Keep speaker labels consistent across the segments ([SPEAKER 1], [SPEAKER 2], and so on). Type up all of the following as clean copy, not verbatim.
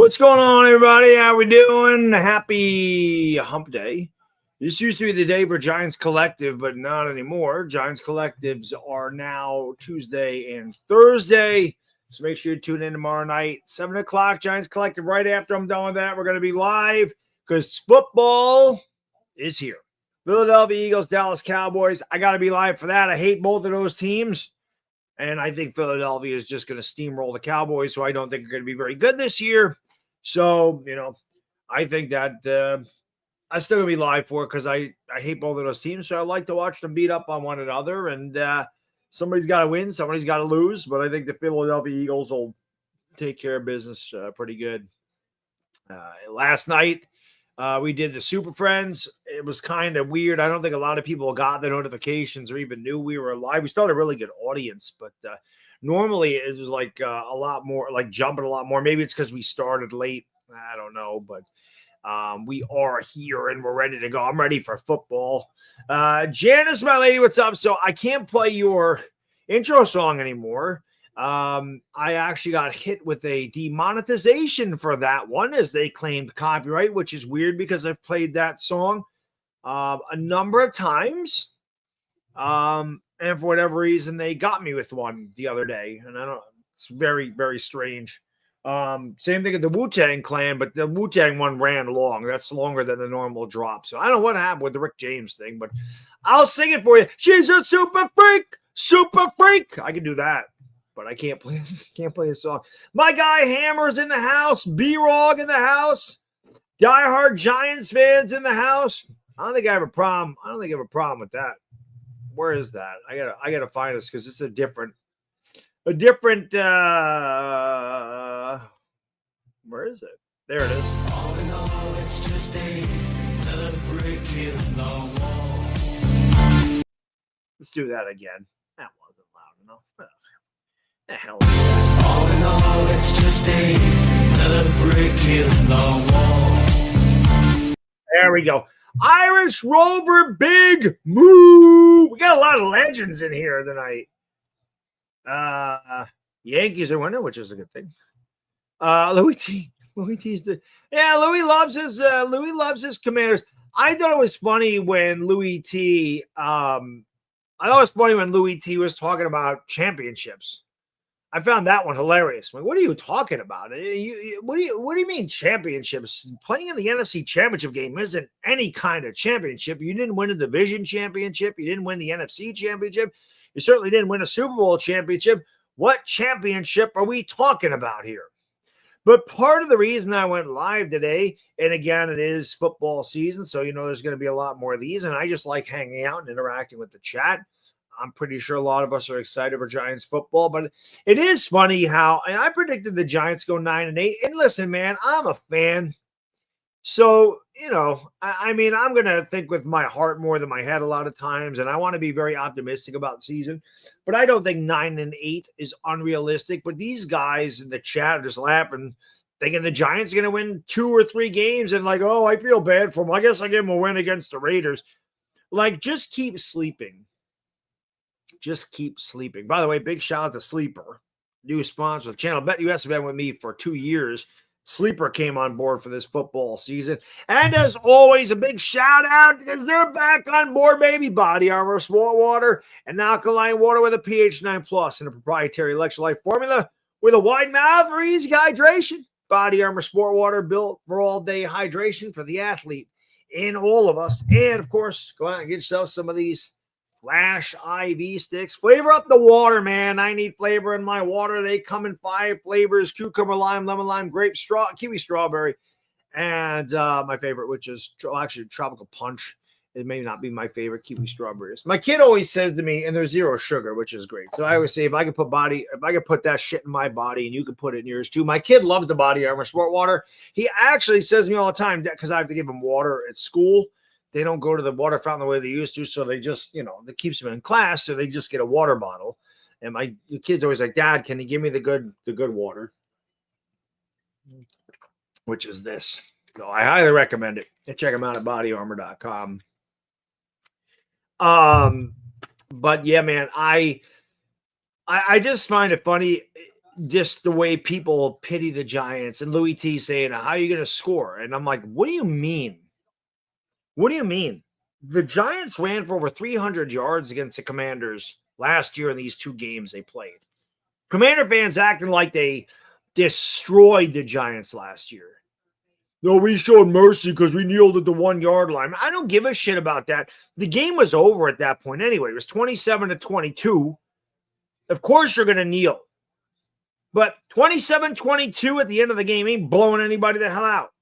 [SPEAKER 1] What's going on, everybody? How we doing? Happy Hump Day. This used to be the day for Giants Collective, but not anymore. Giants Collectives are now Tuesday and Thursday. So make sure you tune in tomorrow night, 7 o'clock, Giants Collective. Right after I'm done with that, we're going to be live because football is here. Philadelphia Eagles, Dallas Cowboys. I got to be live for that. I hate both of those teams. And I think Philadelphia is just going to steamroll the Cowboys, so I don't think they're going to be very good this year. So, I think that I'm still going to be live for it because I hate both of those teams. So I like to watch them beat up on one another. And somebody's got to win, somebody's got to lose. But I think the Philadelphia Eagles will take care of business pretty good. Last night, we did the Super Friends. It was kind of weird. I don't think a lot of people got the notifications or even knew we were live. We still had a really good audience, but normally it was like a lot more, like jumping a lot more. Maybe it's because we started late. I don't know, but we are here and we're ready to go. I'm ready for football. Janice, my lady, what's up? So I can't play your intro song anymore. I actually got hit with a demonetization for that one as they claimed copyright, which is weird because I've played that song a number of times. And for whatever reason, they got me with one the other day. And I don't, it's very, very strange. Same thing at the Wu-Tang Clan, but the Wu-Tang one ran long. That's longer than the normal drop. So I don't know what happened with the Rick James thing, but I'll sing it for you. She's a super freak, super freak. I can do that. But I can't play a song. My guy Hammer's in the house. B-Rog in the house. Diehard Giants fans in the house. I don't think I have a problem. I don't think I have a problem with that. Where is that? I gotta find this because it's a different. Where is it? There it is. All in all, it's just another brick in the wall. Let's do that again. That wasn't loud enough. The hell is that? All in all, it's just another brick in the wall. There we go. Irish Rover Big Moo. We got a lot of legends in here tonight. Yankees are winning, which is a good thing. Louis T's Louis loves his Commanders. I thought it was funny when Louis T was talking about championships. I found that one hilarious. Like, what are you talking about? What do you mean championships? Playing in the NFC Championship game isn't any kind of championship. You didn't win a division championship. You didn't win the NFC Championship. You certainly didn't win a Super Bowl championship. What championship are we talking about here? But part of the reason I went live today, and again, it is football season, so there's going to be a lot more of these, and I just like hanging out and interacting with the chat. I'm pretty sure a lot of us are excited for Giants football, but it is funny how, and I predicted the Giants go 9-8. And listen, man, I'm a fan. So, I'm going to think with my heart more than my head a lot of times, and I want to be very optimistic about the season. But I don't think 9-8 is unrealistic. But these guys in the chat are just laughing, thinking the Giants are going to win 2 or 3 games, and like, oh, I feel bad for them. I guess I give them a win against the Raiders. Like, just keep sleeping. Just keep sleeping. By the way, big shout out to Sleeper, new sponsor of the channel. Bet you has been with me for 2 years. Sleeper came on board for this football season. And as always, a big shout out because they're back on board, baby. Body Armor Sport Water and alkaline water with a pH 9+ and a proprietary electrolyte formula with a wide mouth for easy hydration. Body Armor Sport Water built for all-day hydration for the athlete in all of us. And, of course, go out and get yourself some of these Flash IV sticks. Flavor up the water, man. I need flavor in my water. They come in 5 flavors: cucumber, lime, lemon, lime, grape, kiwi, strawberry, and my favorite, which is actually tropical punch. It may not be my favorite, kiwi strawberries. My kid always says to me, and there's 0 sugar, which is great. So I always say, if I could put that shit in my body and you could put it in yours too. My kid loves the Body Armor Sport Water. He actually says to me all the time that because I have to give him water at school. They don't go to the water fountain the way they used to, so they just, that keeps them in class, so they just get a water bottle. And my kid's always like, Dad, can you give me the good water? Which is this. So I highly recommend it. And check them out at bodyarmor.com. But yeah, man, I just find it funny. just the way people pity the Giants, and Louis T saying, how are you going to score? And I'm like, what do you mean? What do you mean? The Giants ran for over 300 yards against the Commanders last year in these 2 games they played. Commander fans acting like they destroyed the Giants last year. No, we showed mercy because we kneeled at the 1 yard line. I don't give a shit about that. The game was over at that point anyway. It was 27-22. Of course you're going to kneel. But 27-22 at the end of the game ain't blowing anybody the hell out.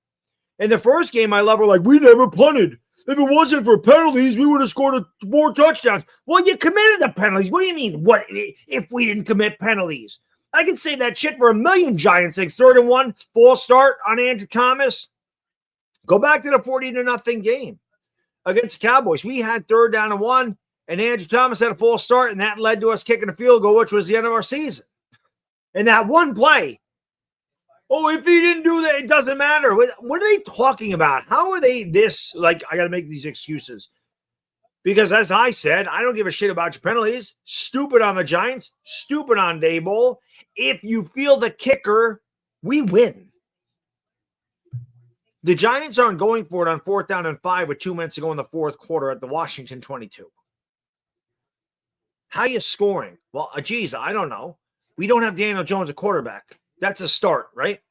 [SPEAKER 1] In the first game, I love her like, we never punted. If it wasn't for penalties, we would have scored 4 touchdowns. Well, you committed the penalties. What do you mean, what if we didn't commit penalties? I can say that shit for a million Giants things. 3rd and 1, false start on Andrew Thomas. Go back to the 40-0 game against the Cowboys. We had 3rd down and 1, and Andrew Thomas had a false start, and that led to us kicking a field goal, which was the end of our season. And that one play, oh, if he didn't do that, it doesn't matter. What are they talking about? How are they this? Like, I got to make these excuses. Because as I said, I don't give a shit about your penalties. Stupid on the Giants. Stupid on Daboll. If you feel the kicker, we win. The Giants aren't going for it on 4th down and 5 with 2 minutes to go in the 4th quarter at the Washington 22. How are you scoring? Well, geez, I don't know. We don't have Daniel Jones at quarterback. That's a start, right?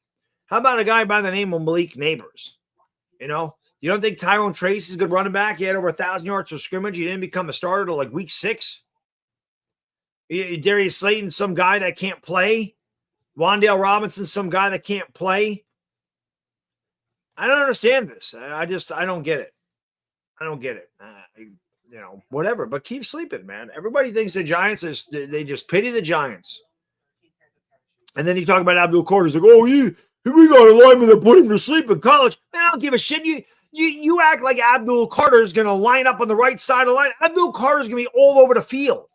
[SPEAKER 1] How about a guy by the name of Malik Neighbors? You know, you don't think Tyrone Trace is a good running back? He had over 1,000 yards for scrimmage. He didn't become a starter till like week 6. Darius Slayton, some guy that can't play. Wan'Dale Robinson, some guy that can't play. I don't understand this. I don't get it. I don't get it. Whatever. But keep sleeping, man. Everybody thinks the Giants they just pity the Giants. And then you talk about Abdul Carter's like, oh, we got a lineman that put him to sleep in college. Man, I don't give a shit. You act like Abdul Carter is going to line up on the right side of the line. Abdul Carter is going to be all over the field.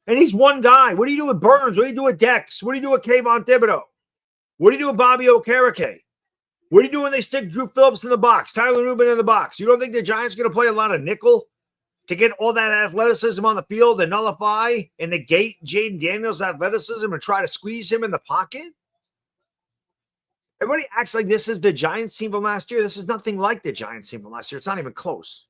[SPEAKER 1] And he's one guy. What do you do with Burns? What do you do with Dex? What do you do with Kayvon Thibodeau? What do you do with Bobby Okereke? What do you do when they stick Drew Phillips in the box, Tyler Rubin in the box? You don't think the Giants are going to play a lot of nickel to get all that athleticism on the field and nullify and negate Jaden Daniels' athleticism and try to squeeze him in the pocket? Everybody acts like this is the Giants team from last year. This is nothing like the Giants team from last year. It's not even close.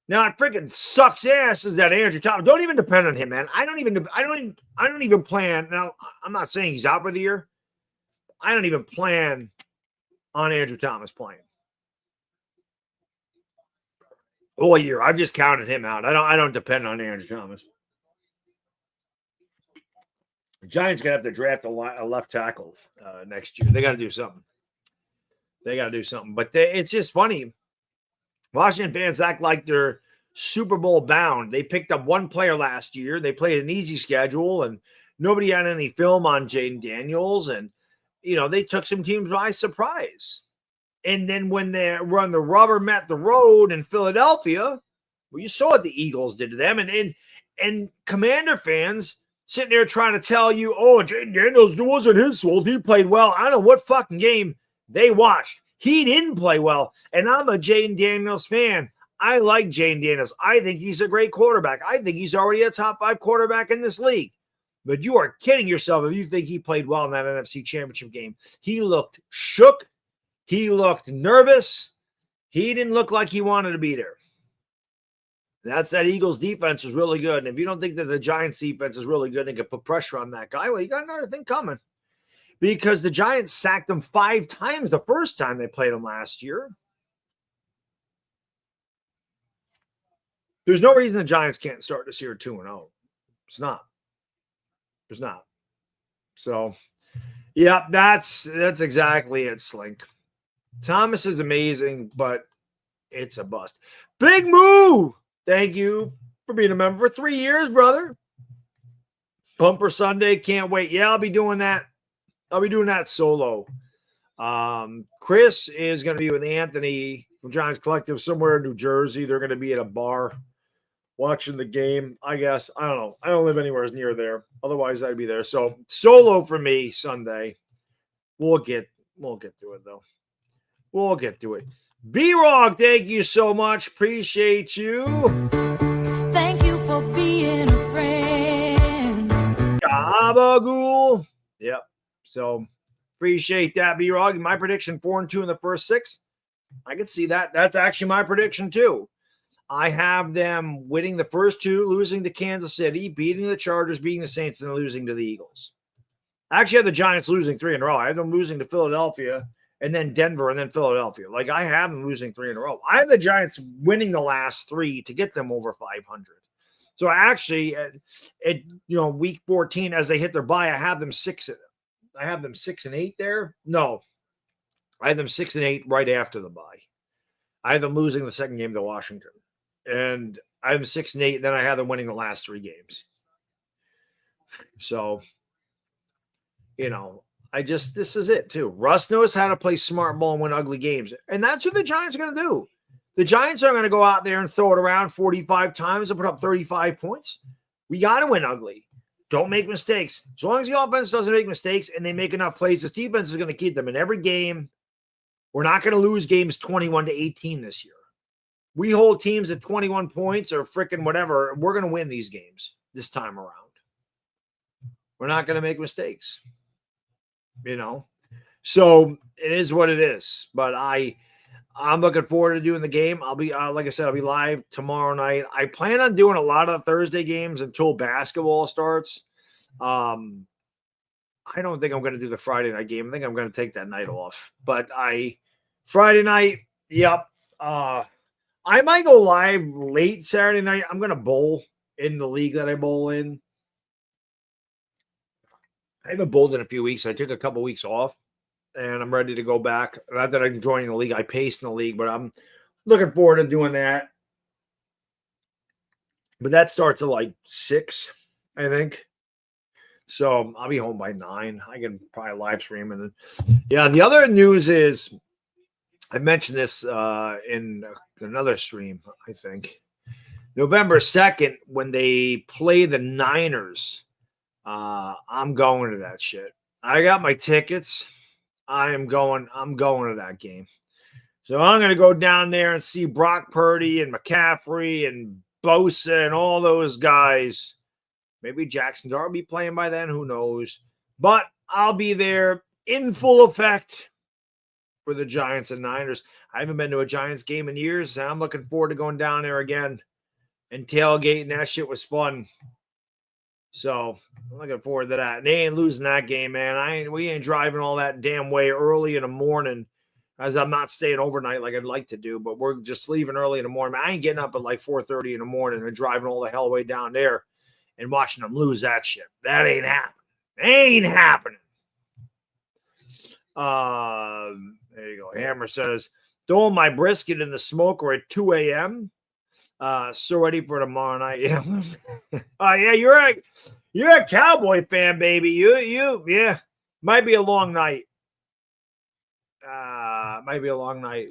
[SPEAKER 1] Now it freaking sucks ass is that Andrew Thomas. Don't even depend on him, man. I don't even plan. Now, I'm not saying he's out for the year. I don't even plan on Andrew Thomas playing all year. I've just counted him out. I don't depend on Andrew Thomas. The Giants gonna have to draft a left tackle next year. They got to do something. But it's just funny. Washington fans act like they're Super Bowl bound. They picked up one player last year. They played an easy schedule, and nobody had any film on Jaden Daniels. And, they took some teams by surprise. And then when the rubber met the road in Philadelphia, well, you saw what the Eagles did to them. And Commander fans sitting there trying to tell you, oh, Jaden Daniels, it wasn't his fault. He played well. I don't know what fucking game they watched. He didn't play well, and I'm a Jaden Daniels fan. I like Jaden Daniels. I think he's a great quarterback. I think he's already a top 5 quarterback in this league. But you are kidding yourself if you think he played well in that NFC Championship game. He looked shook. He looked nervous. He didn't look like he wanted to be there. That Eagles defense is really good. And if you don't think that the Giants defense is really good and can put pressure on that guy, well, you got another thing coming. Because the Giants sacked him 5 times the first time they played him last year. There's no reason the Giants can't start this year 2-0. It's not. There's not. So, yeah, that's exactly it, Slink. Thomas is amazing, but it's a bust. Big Moo! Thank you for being a member for 3 years, brother. Bumper Sunday, can't wait. Yeah, I'll be doing that. I'll be doing that solo. Chris is going to be with Anthony from Giants Collective somewhere in New Jersey. They're going to be at a bar watching the game, I guess. I don't know. I don't live anywhere near there. Otherwise, I'd be there. So solo for me Sunday. We'll get through it, though. We'll get to it. B-Rog, thank you so much. Appreciate you.
[SPEAKER 2] Thank you for being a friend.
[SPEAKER 1] Gabagool. Yep. So appreciate that, B-Rog. My prediction, 4-2 in the first 6. I can see that. That's actually my prediction too. I have them winning the first 2, losing to Kansas City, beating the Chargers, beating the Saints, and then losing to the Eagles. I actually have the Giants losing 3 in a row. I have them losing to Philadelphia and then Denver and then Philadelphia. Like, I have them losing 3 in a row. I have the Giants winning the last 3 to get them over 500. So actually, at week 14, as they hit their bye, I have them 6. I have them 6-8 there. No, I have them 6-8 right after the bye. I have them losing the second game to Washington, and I have them 6-8. And then I have them winning the last 3 games. So, this is it too. Russ knows how to play smart ball and win ugly games, and that's what the Giants are going to do. The Giants are going to go out there and throw it around 45 times and put up 35 points. We got to win ugly. Don't make mistakes. As long as the offense doesn't make mistakes and they make enough plays, this defense is going to keep them in every game. We're not going to lose games 21-18 this year. We hold teams at 21 points or freaking whatever. We're going to win these games this time around. We're not going to make mistakes. So it is what it is. But I'm looking forward to doing the game. I'll be, like I said, I'll be live tomorrow night. I plan on doing a lot of Thursday games until basketball starts. I don't think I'm going to do the Friday night game. I think I'm going to take that night off. But Friday night, yep. I might go live late Saturday night. I'm going to bowl in the league that I bowl in. I haven't bowled in a few weeks. I took a couple weeks off. And I'm ready to go back. Not that I'm joining the league. I paced in the league, but I'm looking forward to doing that. But that starts at like 6, I think. So I'll be home by 9. I can probably live stream. And then, the other news is, I mentioned this in another stream, I think. November 2nd, when they play the Niners, I'm going to that shit. I got my tickets. I'm going to that game. So I'm going to go down there and see Brock Purdy and McCaffrey and Bosa and all those guys. Maybe Jackson Dart will be playing by then. Who knows? But I'll be there in full effect for the Giants and Niners. I haven't been to a Giants game in years, and I'm looking forward to going down there again and tailgating. That shit was fun. So I'm looking forward to that. They ain't losing that game, man. We ain't driving all that damn way early in the morning, as I'm not staying overnight like I'd like to do, but we're just leaving early in the morning. I ain't getting up at like 4:30 in the morning and driving all the hell way down there and watching them lose that shit. That ain't happening. Ain't happening. There you go. Hammer says, throwing my brisket in the smoker at 2 a.m. So ready for tomorrow night. Yeah. Yeah, you're a Cowboy fan, baby. You might be a long night. Might be a long night.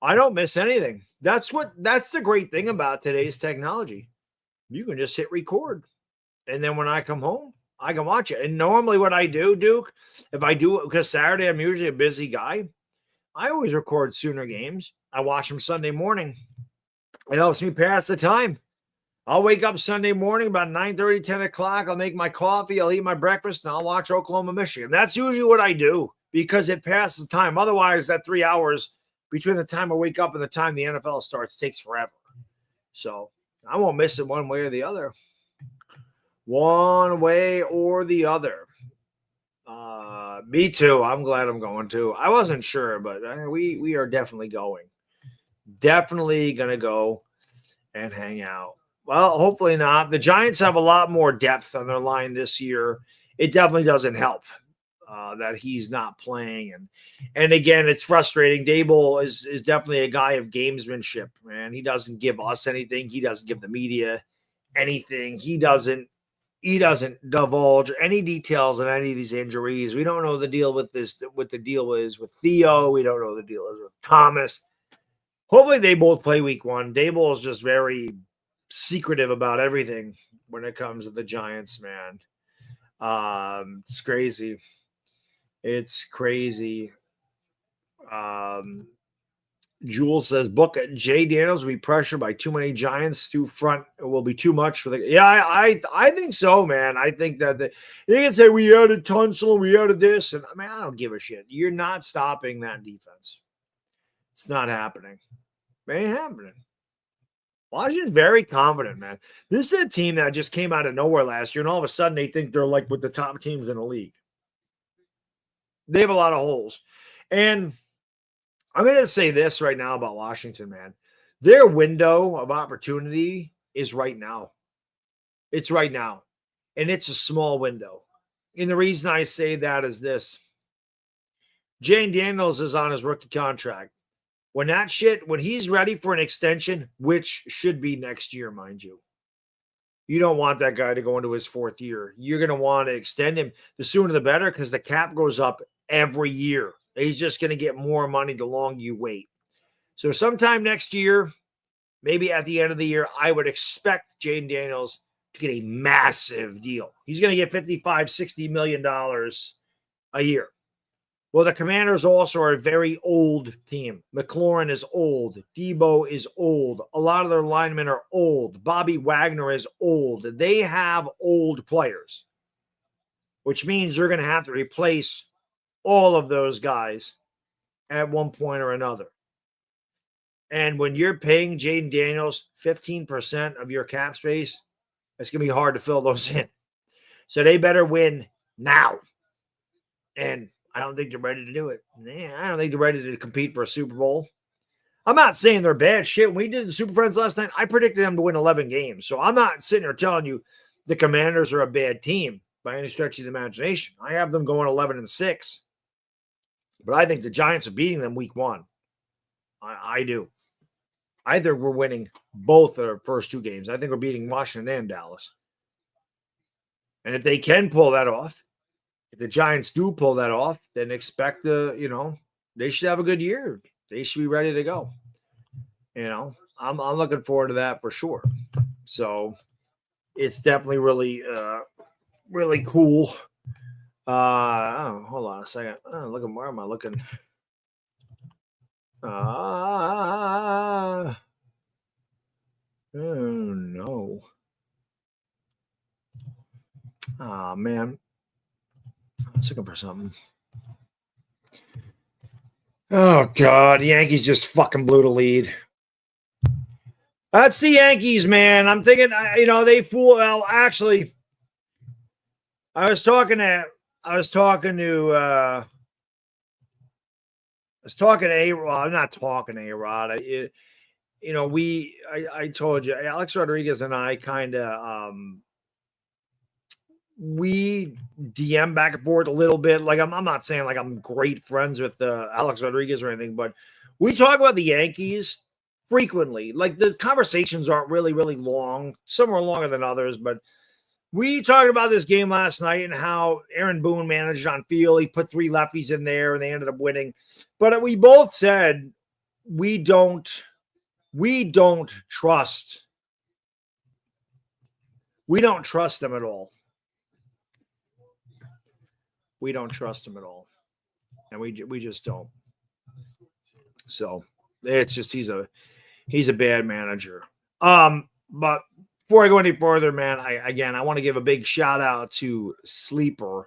[SPEAKER 1] I don't miss anything. That's the great thing about today's technology. You can just hit record. And then when I come home, I can watch it. And normally what I do, Duke, if I do it, because Saturday I'm usually a busy guy, I always record Sooner games. I watch them Sunday morning. It helps me pass the time. I'll wake up Sunday morning about 9:30, 10 o'clock. I'll make my coffee. I'll eat my breakfast, and I'll watch Oklahoma, Michigan. That's usually what I do because it passes time. Otherwise, that 3 hours between the time I wake up and the time the NFL starts takes forever. So I won't miss it one way or the other. One way or the other. Me too. I'm glad I'm going to. I wasn't sure, but we are definitely going. Definitely going to go and hang out. Well, hopefully not. The Giants have a lot more depth on their line this year. It definitely doesn't help that he's not playing. And again, it's frustrating. Dable is definitely a guy of gamesmanship, man. He doesn't give us anything. He doesn't give the media anything. He doesn't divulge any details on any of these injuries. We don't know the deal with this, what the deal is with Theo. We don't know the deal is with Thomas. Hopefully they both play week 1. Dable is just very secretive about everything when it comes to the Giants, man. It's crazy. It's crazy. Jules says, book it. Jay Daniels will be pressured by too many Giants too front. It will be too much for the. Yeah, I think so, man. I think that you can say we added Tunsil, we added this, and I mean I don't give a shit. You're not stopping that defense. It's not happening. It ain't happening. Washington's very confident, man. This is a team that just came out of nowhere last year, and all of a sudden they think they're like with the top teams in the league. They have a lot of holes, and I'm going to say this right now about Washington, man. Their window of opportunity is right now. It's right now. And it's a small window. And the reason I say that is this. Jane Daniels is on his rookie contract. When he's ready for an extension, which should be next year, mind you, you don't want that guy to go into his fourth year. You're going to want to extend him. The sooner the better, because the cap goes up every year. He's just going to get more money the longer you wait. So sometime next year, maybe at the end of the year, I would expect Jaden Daniels to get a massive deal. He's going to get $55, $60 million a year. Well, the Commanders also are a very old team. McLaurin is old. Debo is old. A lot of their linemen are old. Bobby Wagner is old. They have old players, which means they're going to have to replace all of those guys at one point or another. And when you're paying Jaden Daniels 15% of your cap space, it's going to be hard to fill those in. So they better win now. And I don't think they're ready to do it. I don't think they're ready to compete for a Super Bowl. I'm not saying they're bad shit. When we did the Super Friends last night, I predicted them to win 11 games. So I'm not sitting here telling you the Commanders are a bad team by any stretch of the imagination. I have them going 11-6. But I think the Giants are beating them week one. I do. I think we're winning both of our first two games. I think we're beating Washington and Dallas. And if they can pull that off, if the Giants do pull that off, then expect they should have a good year. They should be ready to go. I'm looking forward to that for sure. So it's definitely really, really cool. Hold on a second. Where am I looking? Oh no. Oh man. I was looking for something. Oh God, the Yankees just fucking blew the lead. That's the Yankees, man. I'm thinking, they fool. Well, actually, I was talking to A-Rod. I'm not talking to A-Rod. I told you, Alex Rodriguez and I kind of, we DM back and forth a little bit. Like I'm not saying like I'm great friends with Alex Rodriguez or anything, but we talk about the Yankees frequently. Like the conversations aren't really, really long. Some are longer than others, but we talked about this game last night and how Aaron Boone managed on field. He put 3 lefties in there and they ended up winning. But we both said we don't trust them at all. We don't trust him at all. And we just don't. So it's just he's a bad manager. But before I go any further, man, I want to give a big shout out to Sleeper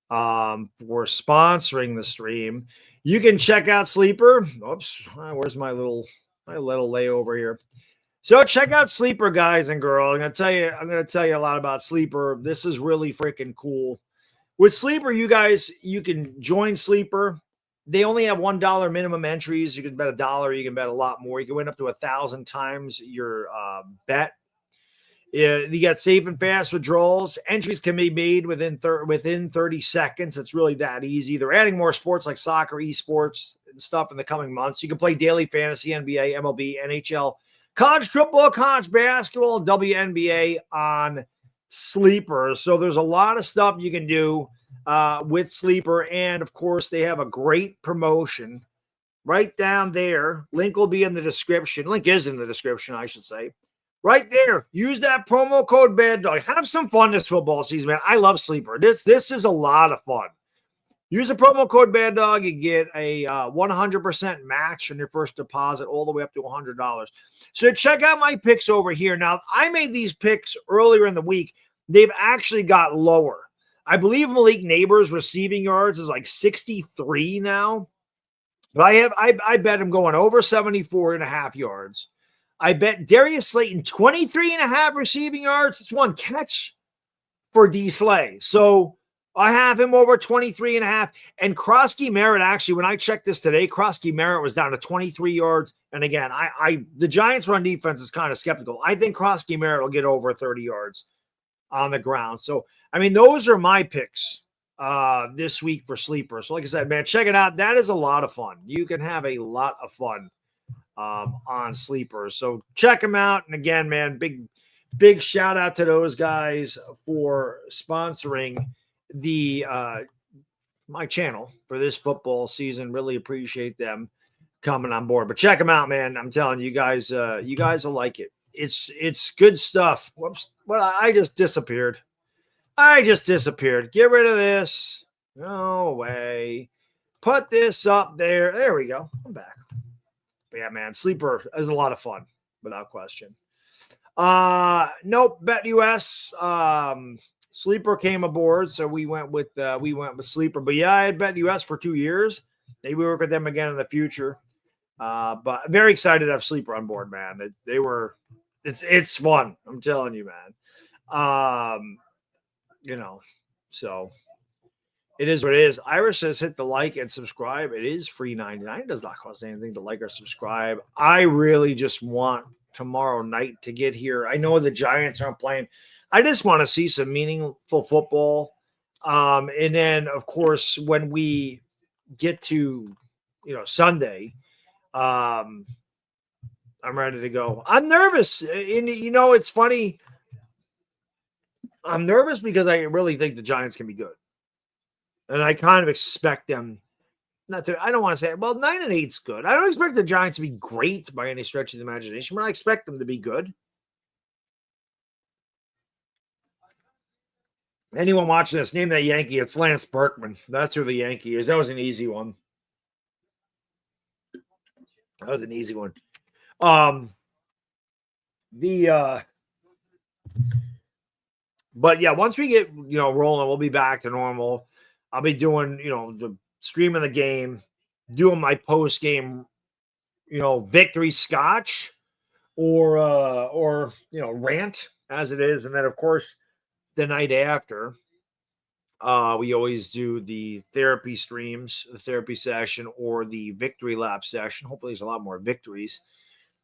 [SPEAKER 1] for sponsoring the stream. You can check out Sleeper. Oops, where's my little layover here? So check out Sleeper, guys and girls. I'm gonna tell you a lot about Sleeper. This is really freaking cool. With Sleeper, you can join Sleeper. They only have $1 minimum entries. You can bet $1. You can bet a lot more. You can win up to 1,000 times your bet. You got safe and fast withdrawals. Entries can be made within 30 seconds. It's really that easy. They're adding more sports like soccer, esports, and stuff in the coming months. You can play daily fantasy, NBA, MLB, NHL, college football, college basketball, WNBA on Sleeper. So there's a lot of stuff you can do with Sleeper. And of course, they have a great promotion right down there. Link will be in the description. Link is in the description, I should say. Right there. Use that promo code Baddog. Have some fun this football season, man. I love Sleeper. This is a lot of fun. Use the promo code BADDOG. You get a 100% match on your first deposit all the way up to $100. So check out my picks over here. Now, I made these picks earlier in the week. They've actually got lower. I believe Malik Neighbors' receiving yards is like 63 now. But I bet him going over 74.5 yards. I bet Darius Slayton 23.5 receiving yards. It's one catch for D. Slay. So I have him over 23.5. And Krosky Merritt, actually, when I checked this today, Krosky Merritt was down to 23 yards. And again, the Giants' run defense is kind of skeptical. I think Krosky Merritt will get over 30 yards on the ground. So, I mean, those are my picks this week for Sleeper. So, like I said, man, check it out. That is a lot of fun. You can have a lot of fun on Sleeper. So check them out. And again, man, big shout out to those guys for sponsoring the my channel for this football season. Really appreciate them coming on board. But check them out, man. I'm telling you guys will like it. It's good stuff. Whoops. Well, I just disappeared. Get rid of this. No way. Put this up there. There we go. I'm back. But yeah, man, Sleeper is a lot of fun, without question. Nope, BetUS. Sleeper came aboard, so we went with Sleeper. But yeah, I had BetUS for 2 years. Maybe we work with them again in the future. But I'm very excited to have Sleeper on board, man. It's fun. I'm telling you, man. So it is what it is. Irish says hit the like and subscribe. It is free $99. It does not cost anything to like or subscribe. I really just want tomorrow night to get here. I know the Giants aren't playing. I just want to see some meaningful football. And then, of course, when we get to, Sunday, I'm ready to go. I'm nervous. And, it's funny. I'm nervous because I really think the Giants can be good. And I kind of expect them I don't want to say, 9-8 is good. I don't expect the Giants to be great by any stretch of the imagination, but I expect them to be good. Anyone watching this, name that Yankee. It's Lance Berkman. That's who the Yankee is. That was an easy one. But yeah, once we get, rolling, we'll be back to normal. I'll be doing, the streaming the game, doing my post game, victory scotch or rant as it is. And then of course the night after, we always do the therapy streams, the therapy session or the victory lap session. Hopefully there's a lot more victories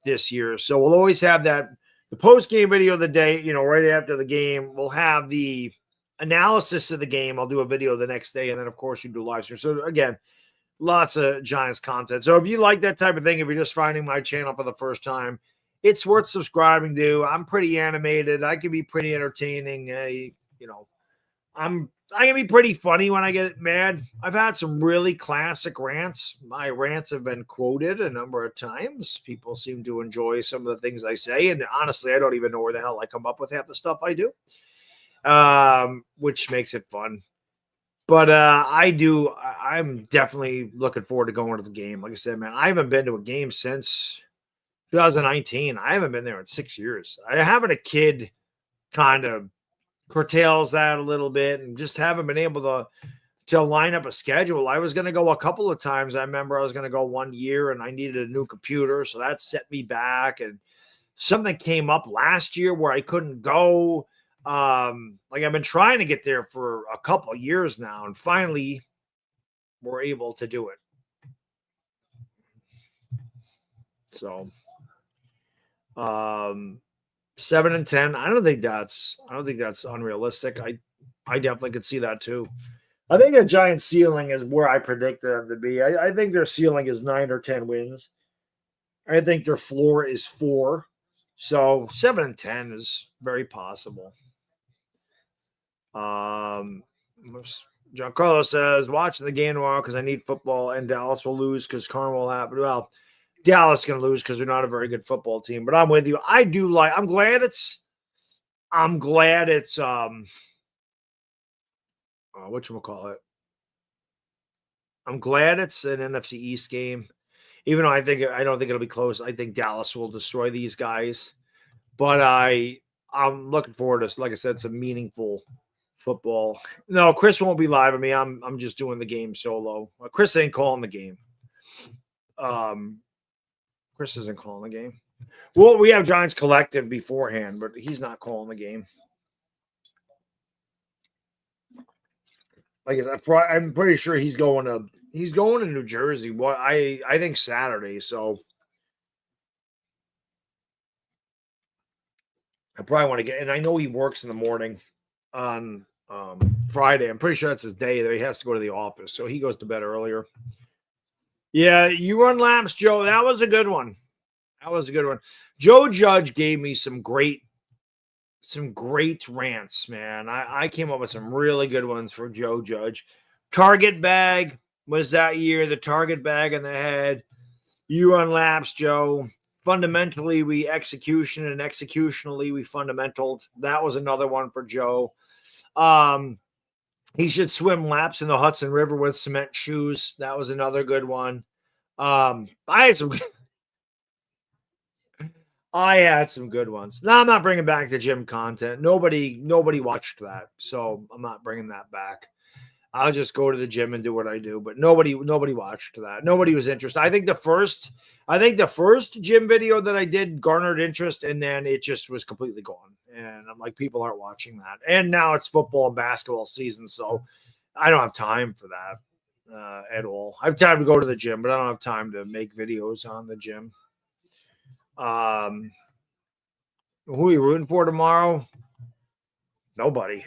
[SPEAKER 1] this year. So we'll always have that. The post-game video of the day, right after the game, we'll have the analysis of the game. I'll do a video the next day, and then, of course, you do live stream. So, again, lots of Giants content. So if you like that type of thing, if you're just finding my channel for the first time, it's worth subscribing to. I'm pretty animated. I can be pretty entertaining. I can be pretty funny when I get mad. I've had some really classic rants. My rants have been quoted a number of times. People seem to enjoy some of the things I say. And honestly, I don't even know where the hell I come up with half the stuff I do, which makes it fun. But I'm definitely looking forward to going to the game. Like I said, man, I haven't been to a game since 2019. I haven't been there in 6 years. Having a kid kind of curtails that a little bit, and just haven't been able to line up a schedule. I was going to go a couple of times. I remember I was going to go 1 year and I needed a new computer. So that set me back, and something came up last year where I couldn't go. I've been trying to get there for a couple of years now, and finally we're able to do it. So, 7-10. I don't think that's unrealistic. I definitely could see that too. I think the Giants' ceiling is where I predicted them to be. I think their ceiling is 9 or 10 wins. I think their floor is 4. So 7-10 is very possible. Giancarlo says, watching the game tomorrow because I need football, and Dallas will lose because Carmen will happen. Well, Dallas is going to lose because they're not a very good football team. But I'm with you. I'm glad it's whatchamacallit. I'm glad it's an NFC East game, even though I don't think it'll be close. I think Dallas will destroy these guys, but I'm looking forward to, like I said, some meaningful football. No, Chris won't be live with me. I'm just doing the game solo. Chris ain't calling the game. Chris isn't calling the game. Well, we have Giants Collective beforehand, but he's not calling the game. Like I said, I'm pretty sure he's going to New Jersey. What I think Saturday. So I probably want to get. And I know he works in the morning on Friday. I'm pretty sure that's his day that he has to go to the office, so he goes to bed earlier. Yeah, you run laps, Joe. That was a good one. Joe Judge gave me some great rants, man. I came up with some really good ones for Joe Judge. Target bag was that year, the target bag in the head. You run laps, Joe. Fundamentally, we execution, and executionally, we fundamentaled. That was another one for Joe. He should swim laps in the Hudson River with cement shoes. That was another good one. I had some good ones. No, I'm not bringing back the gym content. Nobody watched that, so I'm not bringing that back. I'll just go to the gym and do what I do. But nobody watched that. Nobody was interested. I think the first gym video that I did garnered interest, and then it just was completely gone. And I'm like, people aren't watching that. And now it's football and basketball season, so I don't have time for that at all. I have time to go to the gym, but I don't have time to make videos on the gym. Who are you rooting for tomorrow? Nobody.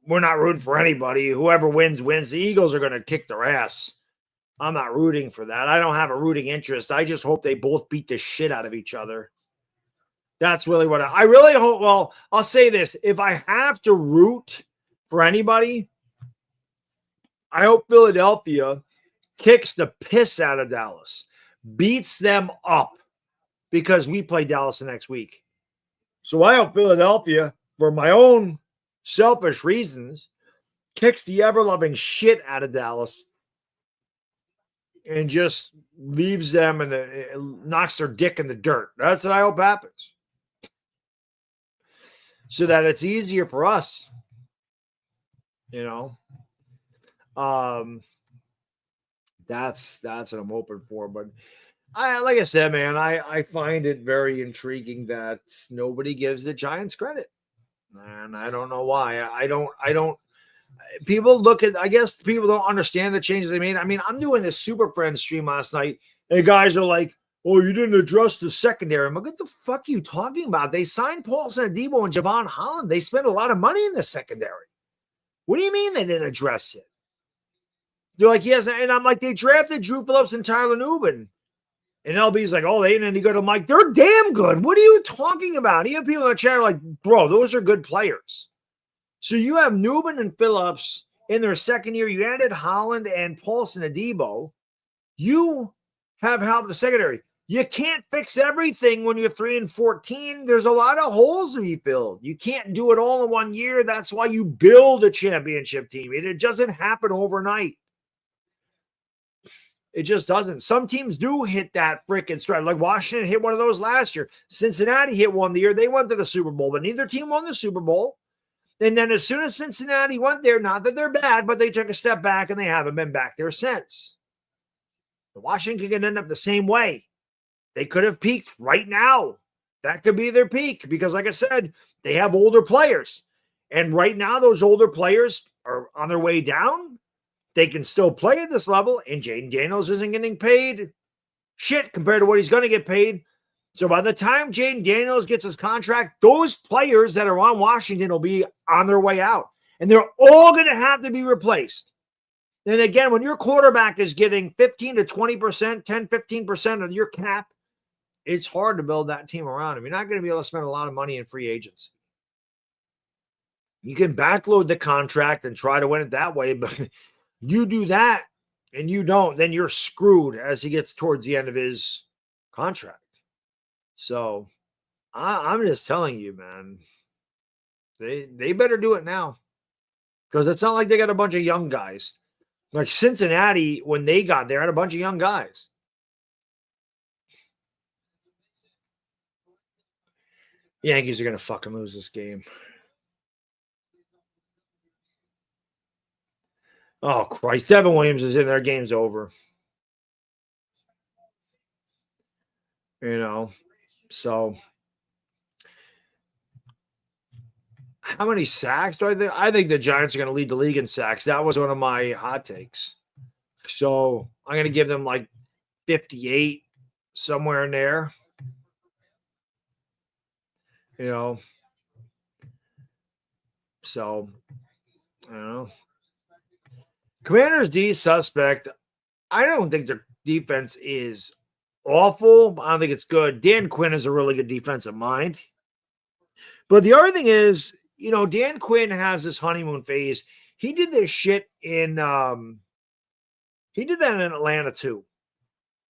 [SPEAKER 1] We're not rooting for anybody. Whoever wins, wins. The Eagles are going to kick their ass. I'm not rooting for that. I don't have a rooting interest. I just hope they both beat the shit out of each other. That's really what I really hope. Well, I'll say this. If I have to root for anybody, I hope Philadelphia kicks the piss out of Dallas, beats them up, because we play Dallas the next week. So I hope Philadelphia, for my own selfish reasons, kicks the ever-loving shit out of Dallas and just leaves them and knocks their dick in the dirt. That's what I hope happens. So that it's easier for us. You know? That's what I'm hoping for. But like I said, man, I find it very intriguing that nobody gives the Giants credit. And I don't know why. I don't people look at, I guess people don't understand the changes they made. I mean, I'm doing this Super Friends stream last night, and guys are like, oh, you didn't address the secondary. I'm like, what the fuck are you talking about? They signed Paulson Adebo and Javon Holland. They spent a lot of money in the secondary. What do you mean they didn't address it? They're like, yes. And I'm like, they drafted Drew Phillips and Tyler Nubin. And LB's like, oh, they ain't any good. I'm like, they're damn good. What are you talking about? You have people in the chat like, bro, those are good players. So you have Nubin and Phillips in their second year. You added Holland and Paulson Adebo. You have helped the secondary. You can't fix everything when you're 3-14. There's a lot of holes to be filled. You can't do it all in 1 year. That's why you build a championship team. It doesn't happen overnight. It just doesn't. Some teams do hit that freaking stride. Like Washington hit one of those last year. Cincinnati hit one the year they went to the Super Bowl, but neither team won the Super Bowl. And then as soon as Cincinnati went there, not that they're bad, but they took a step back and they haven't been back there since. Washington could end up the same way. They could have peaked right now. That could be their peak because, like I said, they have older players. And right now, those older players are on their way down. They can still play at this level, and Jaden Daniels isn't getting paid shit compared to what he's going to get paid. So by the time Jaden Daniels gets his contract, those players that are on Washington will be on their way out. And they're all going to have to be replaced. And again, when your quarterback is getting 15 to 20%, 10, 15% of your cap, it's hard to build that team around him. You're not going to be able to spend a lot of money in free agency. You can backload the contract and try to win it that way, but you do that and you don't, then you're screwed as he gets towards the end of his contract. So I'm just telling you, man, they better do it now because it's not like they got a bunch of young guys. Like Cincinnati, when they got there, had a bunch of young guys. Yankees are going to fucking lose this game. Oh, Christ. Devin Williams is in there. Game's over. So how many sacks do I think? I think the Giants are going to lead the league in sacks. That was one of my hot takes. So I'm going to give them like 58, somewhere in there. So I don't know. Commanders D suspect. I don't think their defense is awful. I don't think it's good. Dan Quinn is a really good defensive mind. But the other thing is, Dan Quinn has this honeymoon phase. He did this shit in he did that in Atlanta too.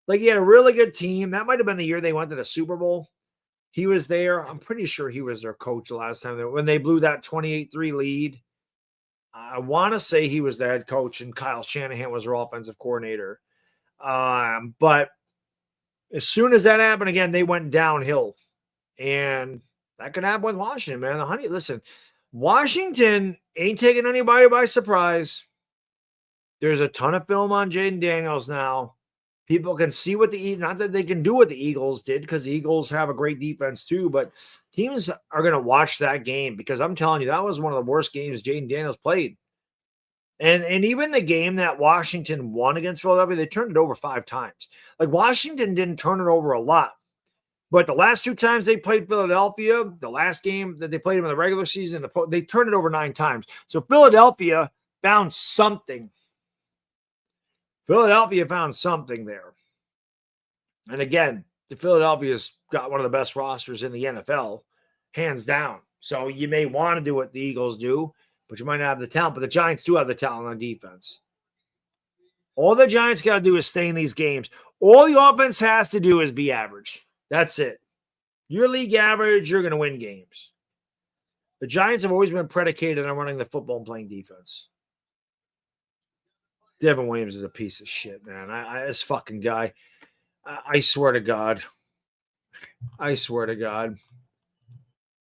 [SPEAKER 1] Like he had a really good team. That might have been the year they went to the Super Bowl. He was there. I'm pretty sure he was their coach the last time when they blew that 28-3 lead. I want to say he was the head coach and Kyle Shanahan was their offensive coordinator. But as soon as that happened again, they went downhill. And that could happen with Washington, man. Listen, Washington ain't taking anybody by surprise. There's a ton of film on Jaden Daniels now. People can see not that they can do what the Eagles did, because the Eagles have a great defense too, but teams are going to watch that game, because I'm telling you, that was one of the worst games Jaden Daniels played. And even the game that Washington won against Philadelphia, they turned it over 5 times. Like Washington didn't turn it over a lot, but the last 2 times they played Philadelphia, the last game that they played them in the regular season, they turned it over 9 times. So Philadelphia found something. Philadelphia found something there. And again, the Philadelphia's got one of the best rosters in the NFL, hands down. So you may want to do what the Eagles do, but you might not have the talent. But the Giants do have the talent on defense. All the Giants got to do is stay in these games. All the offense has to do is be average. That's it. You're league average, you're going to win games. The Giants have always been predicated on running the football and playing defense. Devin Williams is a piece of shit, man. This fucking guy. I swear to God.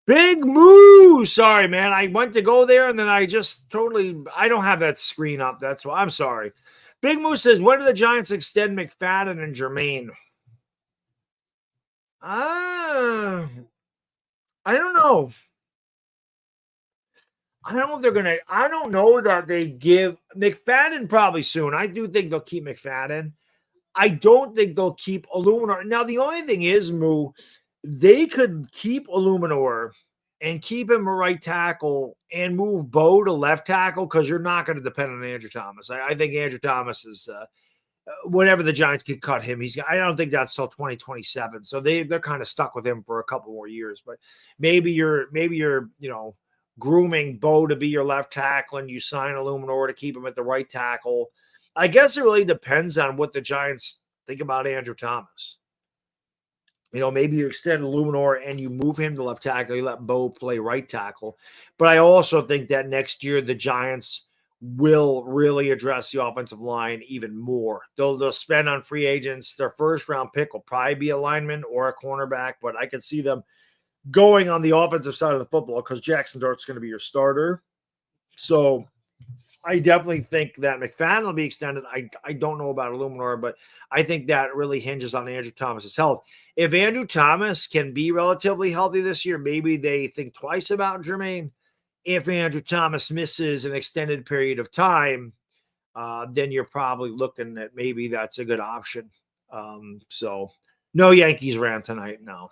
[SPEAKER 1] Big Moo. Sorry, man. I went to go there and then I don't have that screen up. That's why. I'm sorry. Big Moo says, when do the Giants extend McFadden and Jermaine? I don't know. I don't know that they give McFadden probably soon. I do think they'll keep McFadden. I don't think they'll keep Illuminor. Now, the only thing is, Moo, they could keep Illuminor and keep him a right tackle and move Bo to left tackle, because you're not going to depend on Andrew Thomas. I think Andrew Thomas is whenever the Giants can cut him. I don't think that's till 2027. So they're kind of stuck with him for a couple more years. But maybe you're grooming Bo to be your left tackle and you sign Illuminor to keep him at the right tackle. I guess it really depends on what the Giants think about Andrew Thomas. Maybe you extend Illuminor and you move him to left tackle. You let Bo play right tackle. But I also think that next year the Giants will really address the offensive line even more. They'll spend on free agents. Their first round pick will probably be a lineman or a cornerback, but I could see them going on the offensive side of the football, because Jackson Dart's going to be your starter. So I definitely think that McFadden will be extended. I don't know about Illuminor, but I think that really hinges on Andrew Thomas's health. If Andrew Thomas can be relatively healthy this year, maybe they think twice about Jermaine. If Andrew Thomas misses an extended period of time, then you're probably looking at maybe that's a good option. So no Yankees rant tonight. No.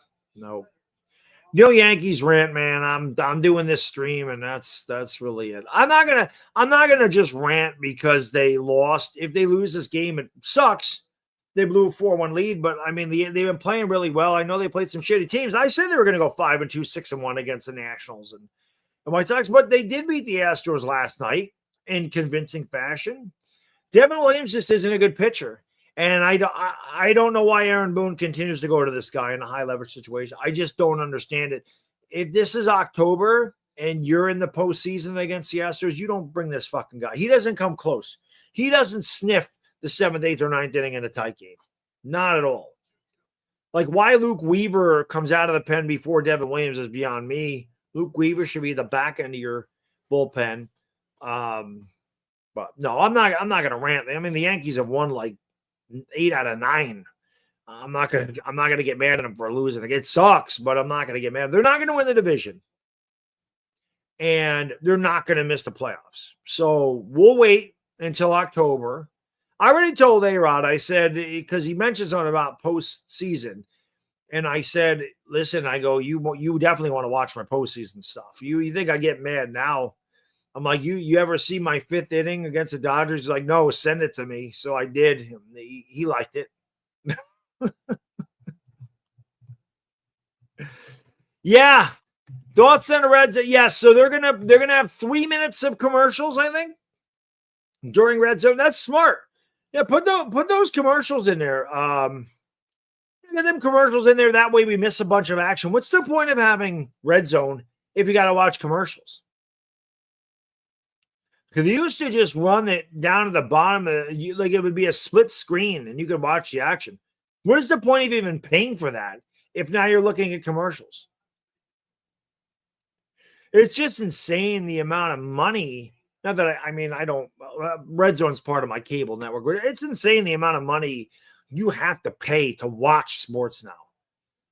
[SPEAKER 1] No Yankees rant, man. I'm doing this stream, and that's really it. I'm not gonna just rant because they lost. If they lose this game, it sucks. They blew a 4-1 lead, but I mean they've been playing really well. I know they played some shitty teams. I said they were gonna go 5-2, 6-1 against the Nationals and White Sox, but they did beat the Astros last night in convincing fashion. Devin Williams just isn't a good pitcher. And I don't know why Aaron Boone continues to go to this guy in a high leverage situation. I just don't understand it. If this is October and you're in the postseason against the Astros, you don't bring this fucking guy. He doesn't come close. He doesn't sniff the 7th, 8th, or 9th inning in a tight game. Not at all. Like, why Luke Weaver comes out of the pen before Devin Williams is beyond me. Luke Weaver should be the back end of your bullpen. But no, I'm not going to rant. I mean, the Yankees have won like 8 out of 9. I'm not gonna get mad at them for losing. It sucks, but I'm not gonna get mad. They're not gonna win the division, and they're not gonna miss the playoffs. So we'll wait until October. I already told A-Rod, I said, because he mentioned something about postseason, and I said, listen, I go, you definitely want to watch my postseason stuff. You think I get mad now? I'm like, you ever see my 5th inning against the Dodgers? He's like, no, send it to me. So I did. He liked it. Yeah. Thoughts on the Reds? Yes. So they're gonna have 3 minutes of commercials, I think, during Red Zone. That's smart. Yeah, put those commercials in there. Get them commercials in there. That way we miss a bunch of action. What's the point of having Red Zone if you got to watch commercials? Because they used to just run it down to the bottom, like it would be a split screen and you could watch the action. What is the point of even paying for that if now you're looking at commercials? It's just insane the amount of money. Not that I don't. Red Zone's part of my cable network. It's insane the amount of money you have to pay to watch sports now.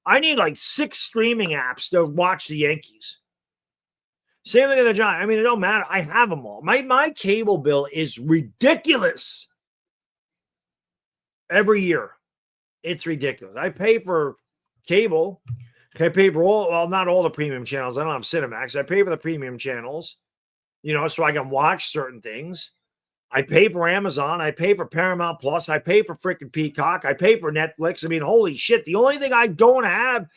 [SPEAKER 1] I need like 6 streaming apps to watch the Yankees. Same thing with the Giants. I mean, it don't matter. I have them all. My cable bill is ridiculous every year. It's ridiculous. I pay for cable. I pay for not all the premium channels. I don't have Cinemax. I pay for the premium channels, so I can watch certain things. I pay for Amazon. I pay for Paramount Plus. I pay for freaking Peacock. I pay for Netflix. I mean, holy shit. The only thing I don't have,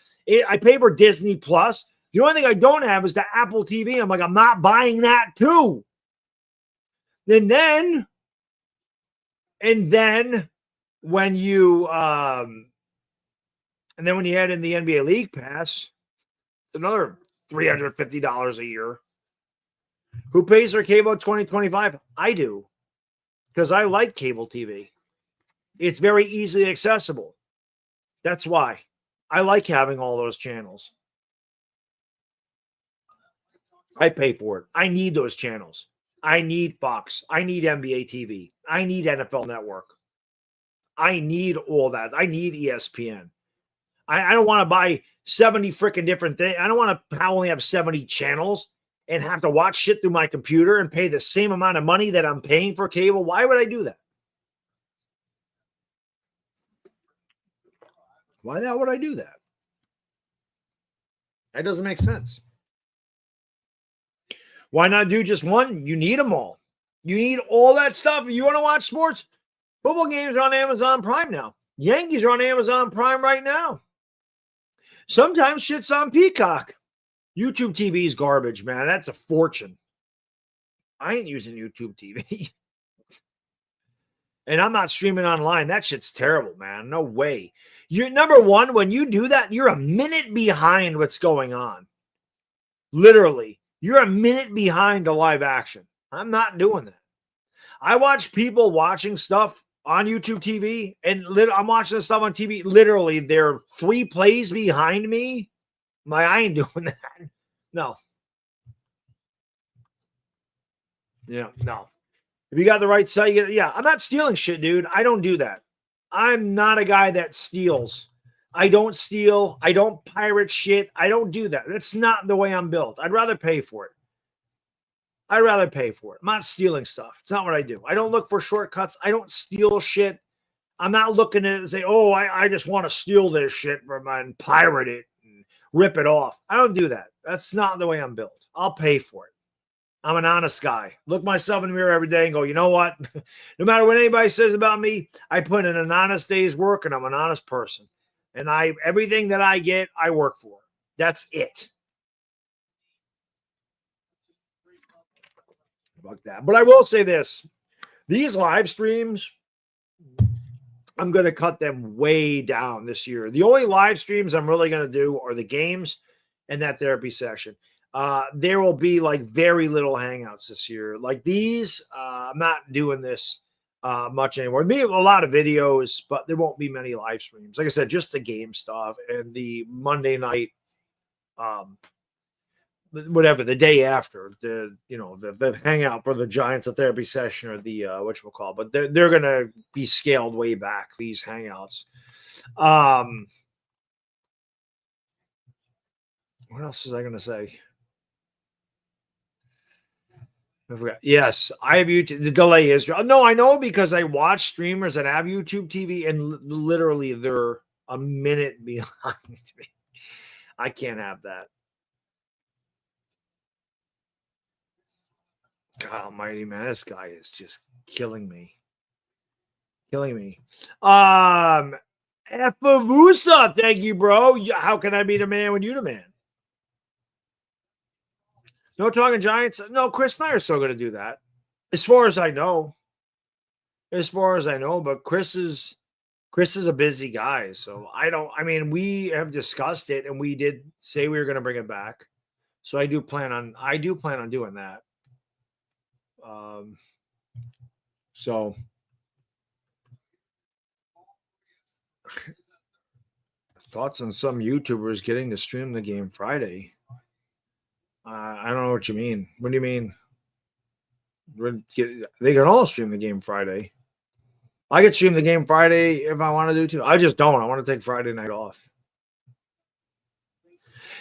[SPEAKER 1] I pay for Disney Plus. The only thing I don't have is the Apple TV. I'm like, I'm not buying that too. And then when you when you add in the NBA League Pass, it's another $350 a year. Who pays for cable 2025? I do, because I like cable TV. It's very easily accessible. That's why I like having all those channels. I pay for it. I need those channels. I need Fox. I need NBA TV. I need NFL Network. I need all that. I need ESPN. I don't want to buy 70 freaking different things. I don't want to only have 70 channels and have to watch shit through my computer and pay the same amount of money that I'm paying for cable. Why would I do that? Why the hell would I do that? That doesn't make sense. Why not do just one? You need them all. You need all that stuff. If you want to watch sports, football games are on Amazon Prime now. Yankees are on Amazon Prime right now. Sometimes shit's on Peacock. YouTube TV is garbage, man. That's a fortune. I ain't using YouTube TV. And I'm not streaming online. That shit's terrible, man. No way. You're number one, when you do that, you're a minute behind what's going on. Literally. You're a minute behind the live action. I'm not doing that. I watch people watching stuff on YouTube TV, and I'm watching the stuff on TV. Literally, they're 3 plays behind me. I ain't doing that. No. Yeah, no. If you got the right site, I'm not stealing shit, dude. I don't do that. I'm not a guy that steals. I don't steal. I don't pirate shit. I don't do that. That's not the way I'm built. I'd rather pay for it. I'm not stealing stuff. It's not what I do. I don't look for shortcuts. I don't steal shit. I'm not looking to say, oh, I just want to steal this shit and pirate it and rip it off. I don't do that. That's not the way I'm built. I'll pay for it. I'm an honest guy. Look myself in the mirror every day and go, you know what? No matter what anybody says about me, I put in an honest day's work and I'm an honest person. And everything that I get, I work for. That's it. Fuck that. But I will say this. These live streams, I'm going to cut them way down this year. The only live streams I'm really going to do are the games and that therapy session. There will be like very little hangouts this year. Like these, I'm not doing this. much anymore. Maybe a lot of videos, but there won't be many live streams. Like I said, just the game stuff and the Monday night, whatever, the day after, the hangout for the Giants, a therapy session, or the whatchamacallit. But they're gonna be scaled way back, these hangouts. What else was I gonna say? I forgot. Yes, I have YouTube. The delay is no, I know, because I watch streamers that have YouTube TV and literally they're a minute behind me. I can't have that. God almighty, man, this guy is just killing me. Efavusa, thank you, bro. How can I be the man when you the man? No talking Giants. No, Chris Snyder's still going to do that, as far as I know. But Chris is a busy guy, so I mean, we have discussed it, and we did say we were going to bring it back. So I do plan on doing that. So thoughts on some YouTubers getting to stream the game Friday? I don't know what you mean. What do you mean? They can all stream the game Friday. I could stream the game Friday if I want to do too. I just don't. I want to take Friday night off.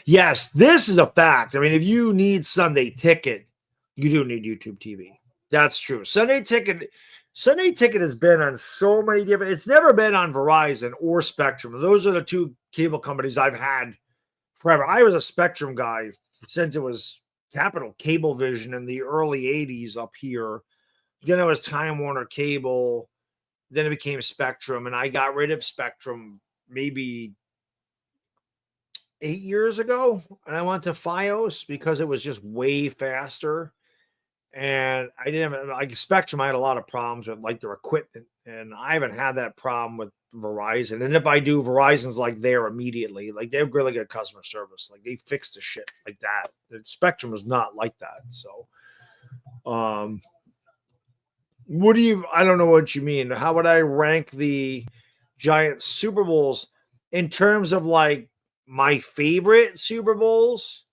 [SPEAKER 1] Yes, this is a fact. I mean, if you need Sunday Ticket, you do need YouTube TV. That's true. Sunday Ticket has been on so many different. It's never been on Verizon or Spectrum. Those are the two cable companies I've had forever. I was a Spectrum guy since it was Capital Cablevision in the early 80s up here. Then it was Time Warner Cable. Then it became Spectrum, and I got rid of Spectrum maybe 8 years ago, and I went to Fios because it was just way faster. And I didn't have, like, Spectrum. I had a lot of problems with, like, their equipment, and I haven't had that problem with Verizon. And if I do, Verizon's like there immediately. Like, they have really good customer service. Like, they fix the shit like that. The Spectrum is not like that. So, I don't know what you mean. How would I rank the Giants Super Bowls in terms of, like, my favorite Super Bowls?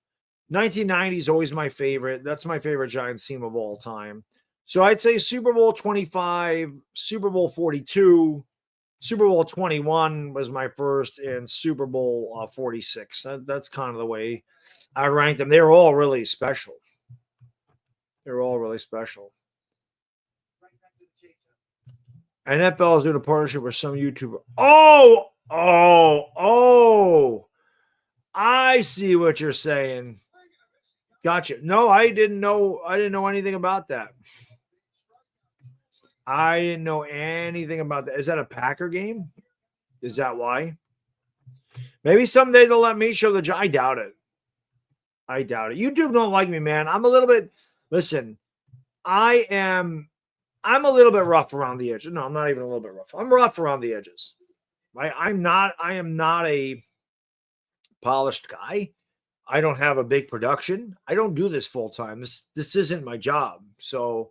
[SPEAKER 1] 1990 is always my favorite. That's my favorite Giants team of all time. So I'd say Super Bowl 25, Super Bowl 42, Super Bowl 21 was my first, and Super Bowl 46. That's kind of the way I rank them. They were all really special. NFL is doing a partnership with some YouTuber. Oh! I see what you're saying. Gotcha. No, I didn't know anything about that. I didn't know anything about that. Is that a Packer game? Is that why? Maybe someday they'll let me show the. I doubt it. YouTube don't like me, man. I'm a little bit. Listen, I'm a little bit rough around the edges. No, I'm not even a little bit rough. I'm rough around the edges. Right? I am not a polished guy. I don't have a big production. I don't do this full time. This isn't my job. So,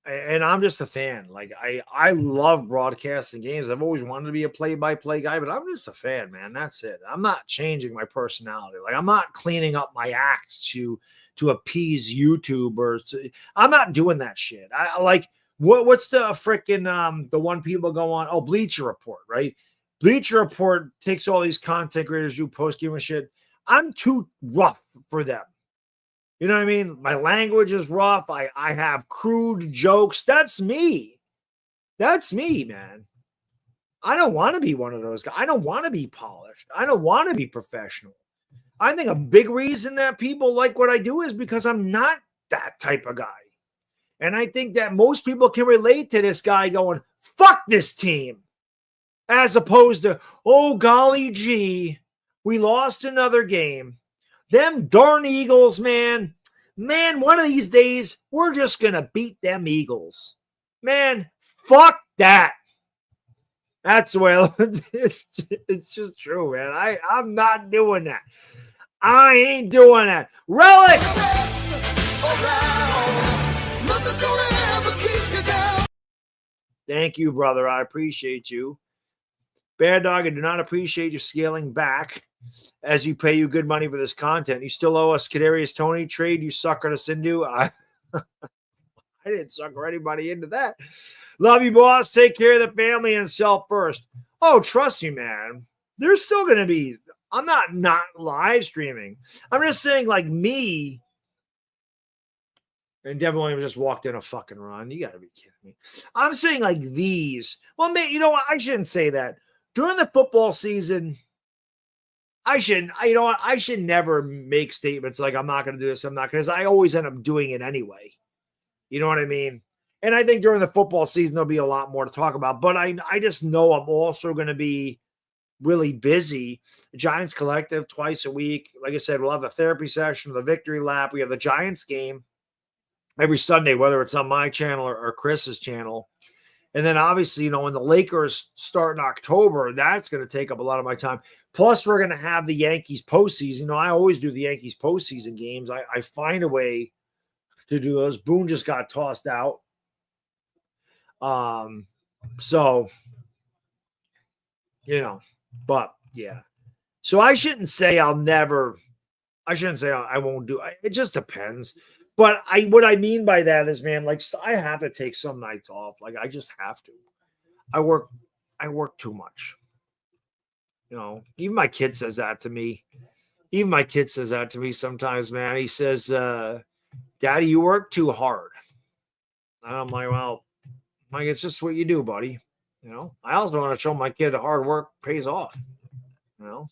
[SPEAKER 1] and I'm just a fan. Like, I love broadcasting games. I've always wanted to be a play-by-play guy, but I'm just a fan, man. That's it. I'm not changing my personality. Like, I'm not cleaning up my act to appease YouTubers. I'm not doing that shit. I like, what's the freaking the one people go on? Oh, Bleacher Report, right? Bleacher Report takes all these content creators do post-game and shit. I'm too rough for them. You know what I mean? My language is rough. I have crude jokes. That's me. That's me, man. I don't want to be one of those guys. I don't want to be polished. I don't want to be professional. I think a big reason that people like what I do is because I'm not that type of guy. And I think that most people can relate to this guy going, fuck this team. As opposed to, oh, golly gee, we lost another game. Them darn Eagles, man. Man, one of these days, we're just going to beat them Eagles. Man, fuck that. That's the way it's just true, man. I'm not doing that. I ain't doing that. Relic! Thank you, brother. I appreciate you. Baddog, I do not appreciate you scaling back as we pay you good money for this content. You still owe us Kadarius Toney trade you suckered us into. I didn't sucker anybody into that. Love you, boss. Take care of the family and self first. Oh, trust me, man. There's still going to be, I'm not live streaming. I'm just saying, like me, and Devin Williams just walked in a fucking run. You got to be kidding me. I'm saying like these. Well, man, you know what? I shouldn't say that. During the football season, I should never make statements like I'm not going to do this. I'm not, because I always end up doing it anyway. You know what I mean? And I think during the football season, there'll be a lot more to talk about. But I just know I'm also going to be really busy. The Giants Collective twice a week. Like I said, we'll have a therapy session, the victory lap. We have the Giants game every Sunday, whether it's on my channel or Chris's channel. And then obviously, you know, when the Lakers start in October, that's going to take up a lot of my time. Plus, we're going to have the Yankees postseason. You know, I always do the Yankees postseason games. I find a way to do those. Boone just got tossed out. So, you know, but yeah. So I shouldn't say I won't do it. It just depends. But what I mean by that is, man, like I have to take some nights off. Like I just have to. I work too much. You know, even my kid says that to me. Even my kid says that to me sometimes, man. He says, Daddy, you work too hard. And I'm like, well, it's just what you do, buddy. You know, I also want to show my kid that hard work pays off. You know,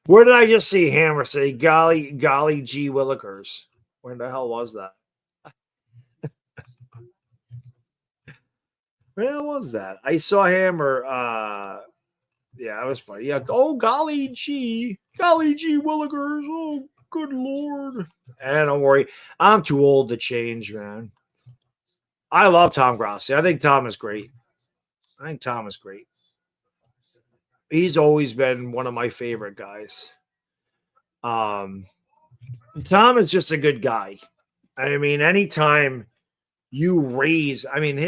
[SPEAKER 1] where did I just see Hammer say, golly, gee willikers? Where the hell was that? Where was that? I saw Hammer. Yeah, that was funny. Yeah. Oh, golly gee willikers. Oh, good Lord. And don't worry. I'm too old to change, man. I love Tom Grassi. I think Tom is great. He's always been one of my favorite guys. Tom is just a good guy. I mean, anytime you raise, I mean,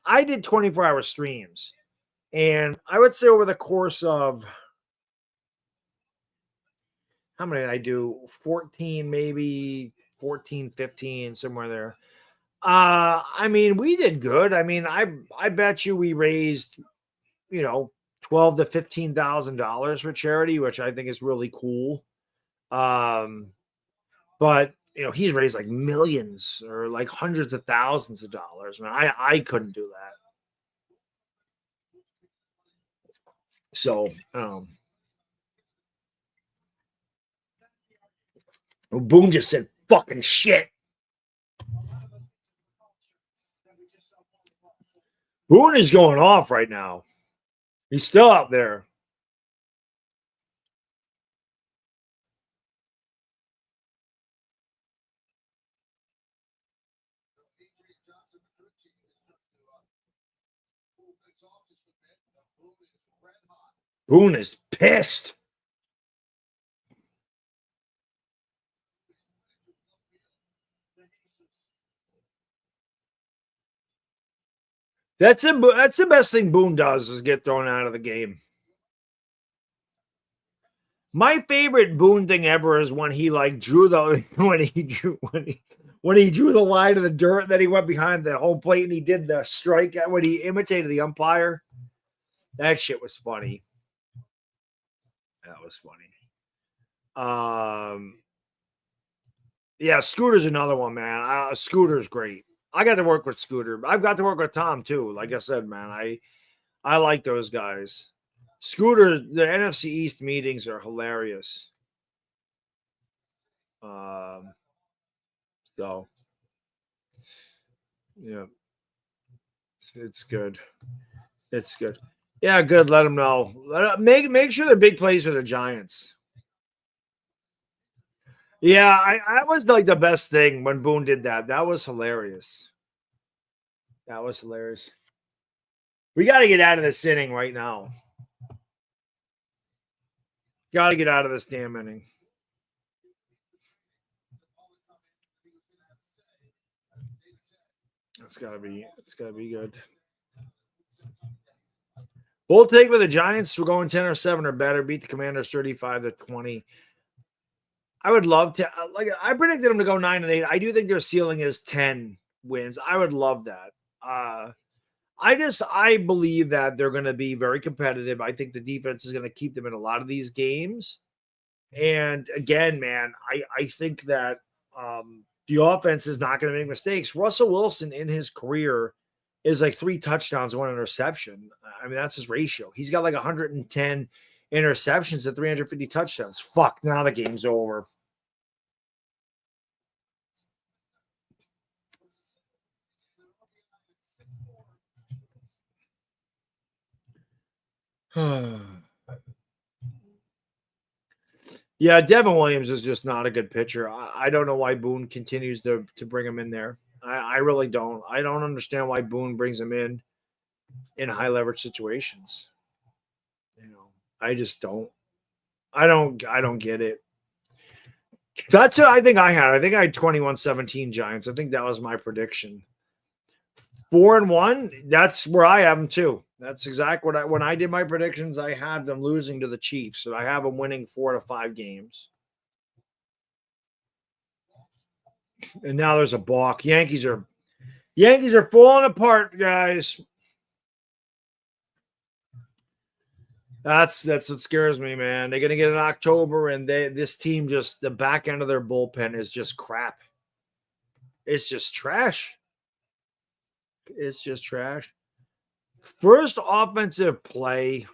[SPEAKER 1] I did 24-hour streams, and I would say over the course of how many did I do? 14, maybe 14, 15, somewhere there. I mean, we did good. I mean, I bet you we raised, you know, $12,000 to $15,000 for charity, which I think is really cool. But you know, he's raised like millions or like hundreds of thousands of dollars. Man, I couldn't do that. So, Boone just said fucking shit. Boone is going off right now. He's still out there. Boone is pissed. That's the best thing Boone does is get thrown out of the game. My favorite Boone thing ever is when he like drew the when he drew the line of the dirt, then he went behind the home plate and he did the strike when he imitated the umpire. That shit was funny. Yeah, Scooter's another one, man. Scooter's great. I got to work with Scooter. I've got to work with Tom too. Like I said, man, I like those guys. Scooter, the NFC East meetings are hilarious. So yeah, it's good. It's good. Yeah, good. Let them know. Make sure they're big plays for the Giants. Yeah, I was like the best thing when Boone did that. That was hilarious. We got to get out of this inning right now. Got to get out of this damn inning. It's gotta be good. We'll take with the Giants. We're going 10 or 7 or better. Beat the Commanders 35-20. I would love to. I predicted them to go 9-8. I do think their ceiling is 10 wins. I would love that. I believe that they're going to be very competitive. I think the defense is going to keep them in a lot of these games. And again, man, I think that the offense is not going to make mistakes. Russell Wilson in his career is like 3 touchdowns, 1 interception. I mean, that's his ratio. He's got like 110 interceptions and 350 touchdowns. Fuck, now the game's over. Yeah, Devin Williams is just not a good pitcher. I don't know why Boone continues to bring him in there. I really don't. I don't understand why Boone brings him in high leverage situations. I just don't. I don't get it. That's what I think I had. I think I had 21-17 Giants. I think that was my prediction. 4-1. That's where I have them too. That's exactly what when I did my predictions, I had them losing to the Chiefs. So I have them winning 4 to 5 games. And now there's a balk. Yankees are falling apart, guys. That's what scares me, man. They're gonna get in October, and this team just the back end of their bullpen is just crap. It's just trash. It's just trash. First offensive play.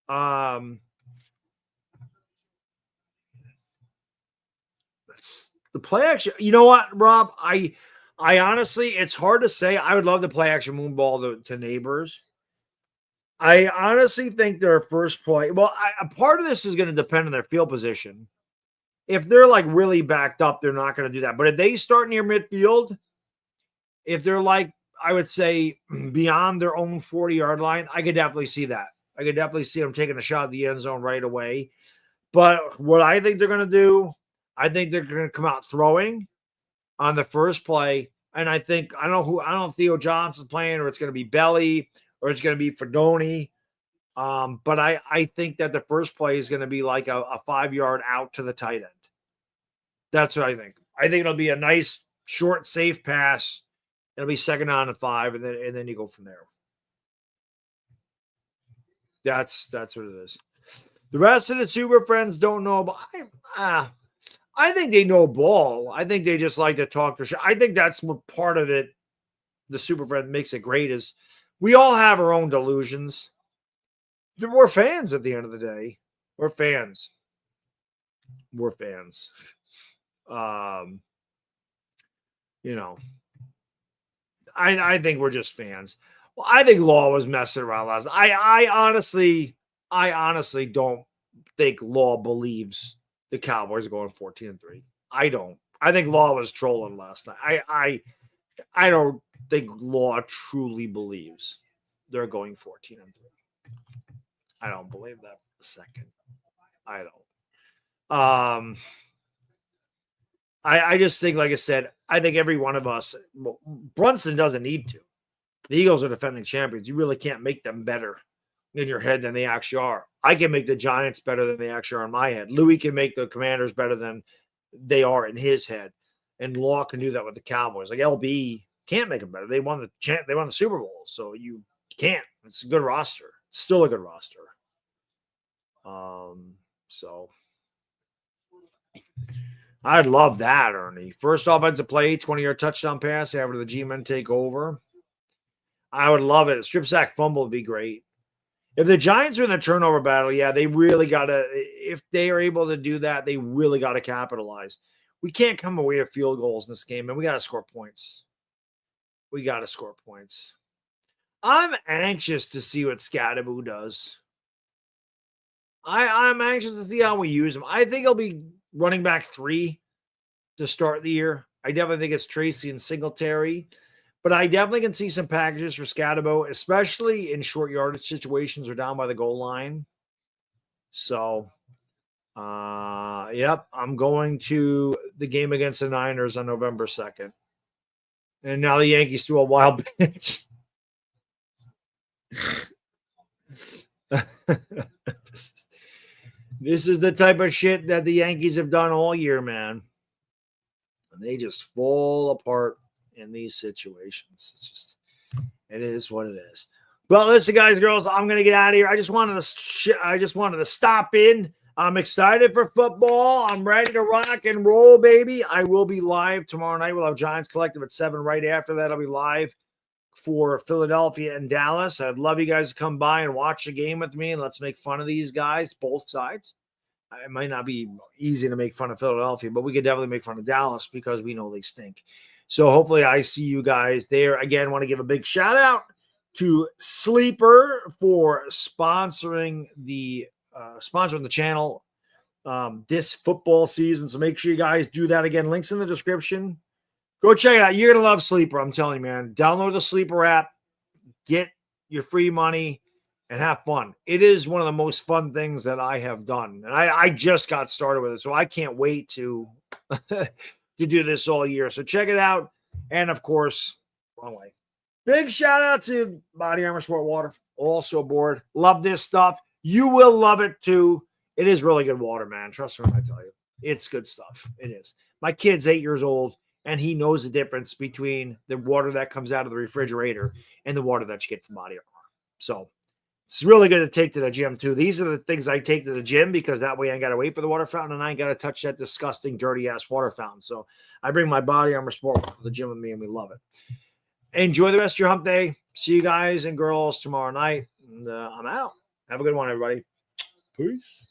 [SPEAKER 1] That's the play action. You know what, Rob? I honestly, it's hard to say. I would love to play action moonball to Neighbors. I honestly think their first play. Well, a part of this is going to depend on their field position. If they're like really backed up, they're not going to do that. But if they start near midfield, if they're like, I would say beyond their own 40-yard line, I could definitely see that. I could definitely see them taking a shot at the end zone right away. But what I think they're going to do, I think they're going to come out throwing on the first play. And I don't know if Theo Johnson's playing or it's going to be Belly or it's going to be Fedoni. But I think that the first play is going to be like a 5-yard out to the tight end. That's what I think. I think it'll be a nice, short, safe pass. It'll be 2nd down and 5, and then you go from there. That's what it is. The rest of the Super Friends don't know, but I think they know ball. I think they just like to talk to. I think that's what part of it. The Super Friend makes it great is we all have our own delusions. We're fans at the end of the day. We're fans. I think we're just fans. Well, I think Law was messing around last. I honestly don't think Law believes the Cowboys are going 14-3. I don't. I think Law was trolling last night. I don't think Law truly believes they're going 14-3. I don't believe that for a second. I don't. I just think, like I said, I think every one of us, Brunson doesn't need to. The Eagles are defending champions. You really can't make them better in your head than they actually are. I can make the Giants better than they actually are in my head. Louis can make the Commanders better than they are in his head. And Law can do that with the Cowboys. Like LB can't make them better. They won the Super Bowl. So you can't. It's a good roster. It's still a good roster. So I'd love that, Ernie. First offensive play, 20-yard touchdown pass after the G-men take over. I would love it. A strip sack fumble would be great. If the Giants are in the turnover battle, yeah, they really got to, if they are able to do that, they really got to capitalize. We can't come away with field goals in this game, and we got to score points. I'm anxious to see what Scadaboo does. I'm anxious to see how we use him. I think he'll be running back 3 to start the year. I definitely think it's Tracy and Singletary. But I definitely can see some packages for Scadabo, especially in short yardage situations or down by the goal line. So, yep, I'm going to the game against the Niners on November 2nd. And now the Yankees threw a wild pitch. This is the type of shit that the Yankees have done all year, man. And they just fall apart in these situations. It is what it is. Well, listen, guys, girls, I'm gonna get out of here. I just wanted to stop in. I'm excited for football. I'm ready to rock and roll, baby. I will be live tomorrow night. We'll have Giants Collective at 7. Right after that, I'll be live for Philadelphia and Dallas. I'd love you guys to come by and watch the game with me, and let's make fun of these guys, both sides. It might not be easy to make fun of Philadelphia, but we could definitely make fun of Dallas because we know they stink. So hopefully I see you guys there. Again, want to give a big shout out to Sleeper for sponsoring the channel this football season. So make sure you guys do that. Again, links in the description. Go check it out. You're going to love Sleeper. I'm telling you, man. Download the Sleeper app, get your free money, and have fun. It is one of the most fun things that I have done. And I just got started with it, so I can't wait to, to do this all year. So check it out. And, of course, wrong way. Big shout out to Body Armor Sport Water. Also aboard. Love this stuff. You will love it, too. It is really good water, man. Trust me when I tell you. It's good stuff. It is. My kid's 8 years old, and he knows the difference between the water that comes out of the refrigerator and the water that you get from Body Armor. So it's really good to take to the gym, too. These are the things I take to the gym because that way I ain't got to wait for the water fountain and I ain't got to touch that disgusting, dirty-ass water fountain. So I bring my Body Armor Sport to the gym with me, and we love it. Enjoy the rest of your hump day. See you guys and girls tomorrow night. And I'm out. Have a good one, everybody. Peace.